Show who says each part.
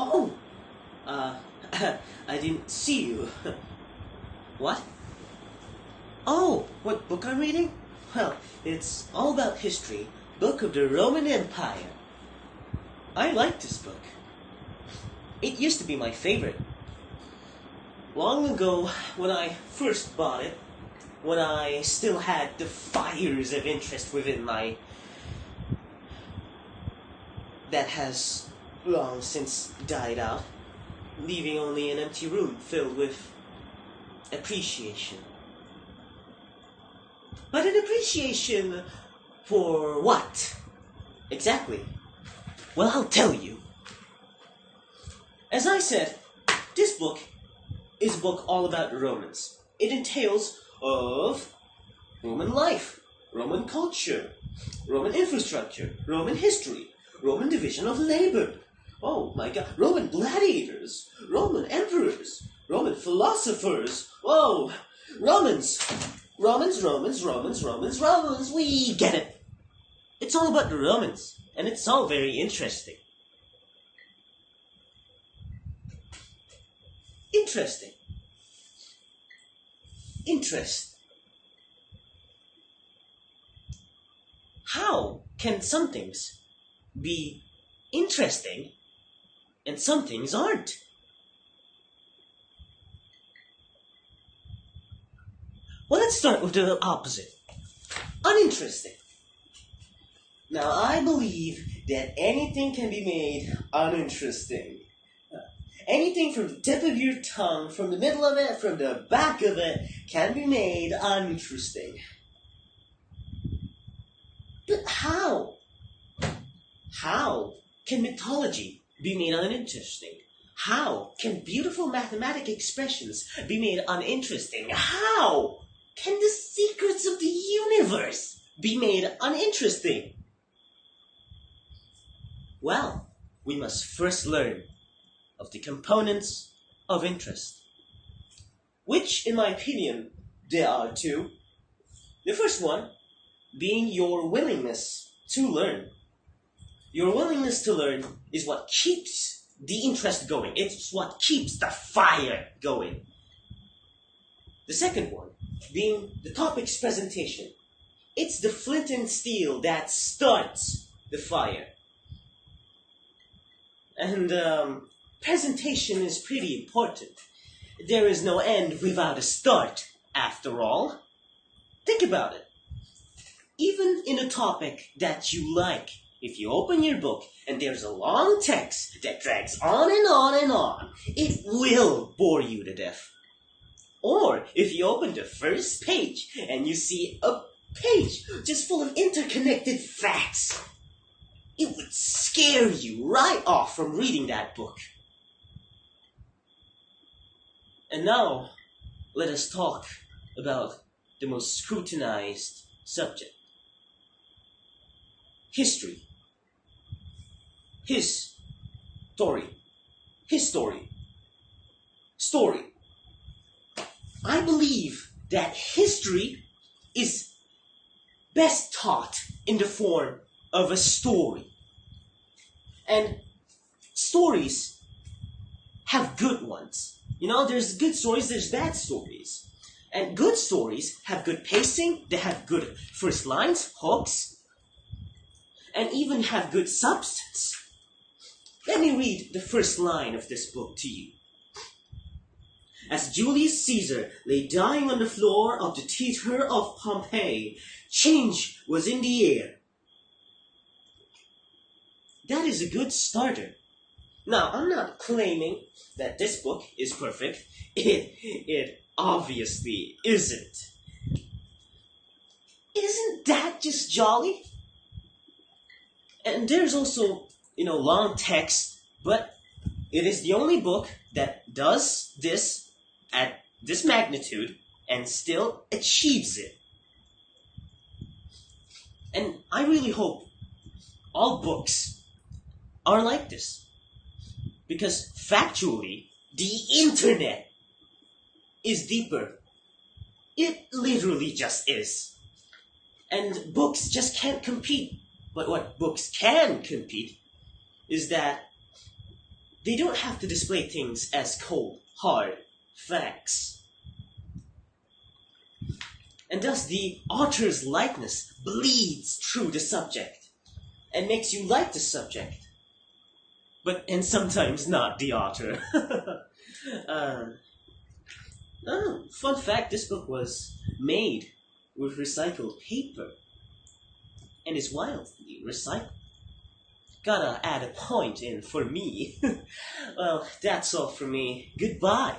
Speaker 1: Oh, uh, I didn't see you. What? Oh, what book I'm reading? Well, it's all about history, book of the Roman Empire. I like this book. It used to be my favorite. Long ago, when I first bought it, when I still had the fires of interest within my... that has long since died out, leaving only an empty room filled with appreciation. But an appreciation for what? Exactly. Well, I'll tell you. As I said, this book is a book all about Romans. It entails of Roman life, Roman culture, Roman infrastructure, Roman history, Roman division of labor. Oh my God, Roman gladiators, Roman emperors, Roman philosophers. Whoa, Romans, we get it. It's all about the Romans, and it's all very interesting. Interesting. Interest. How can some things be interesting and some things aren't? Well, let's start with the opposite. Uninteresting. Now, I believe that anything can be made uninteresting. Anything from the tip of your tongue, from the middle of it, from the back of it, can be made uninteresting. But how? How can mythology be made uninteresting? How can beautiful mathematical expressions be made uninteresting? How can the secrets of the universe be made uninteresting? Well, we must first learn of the components of interest, which, in my opinion, there are two. The first one being your willingness to learn. Your willingness to learn is what keeps the interest going. It's what keeps the fire going. The second one being the topic's presentation. It's the flint and steel that starts the fire. And presentation is pretty important. There is no end without a start, after all. Think about it. Even in a topic that you like, if you open your book and there's a long text that drags on and on and on, it will bore you to death. Or if you open the first page and you see a page just full of interconnected facts, it would scare you right off from reading that book. And now, let us talk about the most scrutinized subject. History. His story. His story. Story. I believe that history is best taught in the form of a story. And stories have good ones. You know, there's good stories, there's bad stories. And good stories have good pacing, they have good first lines, hooks, and even have good substance. Let me read the first line of this book to you. As Julius Caesar lay dying on the floor of the theater of Pompeii, change was in the air. That is a good starter. Now, I'm not claiming that this book is perfect. It obviously isn't. Isn't that just jolly? And there's also, long text, but it is the only book that does this at this magnitude and still achieves it. And I really hope all books are like this. Because factually, the internet is deeper. It literally just is. And books just can't compete. But what books can compete is that They don't have to display things as cold, hard facts. And thus the author's likeness bleeds through the subject and makes you like the subject. And sometimes not the author. Fun fact, this book was made with recycled paper and is wildly recycled. Gotta add a point in for me. Well, that's all for me. Goodbye.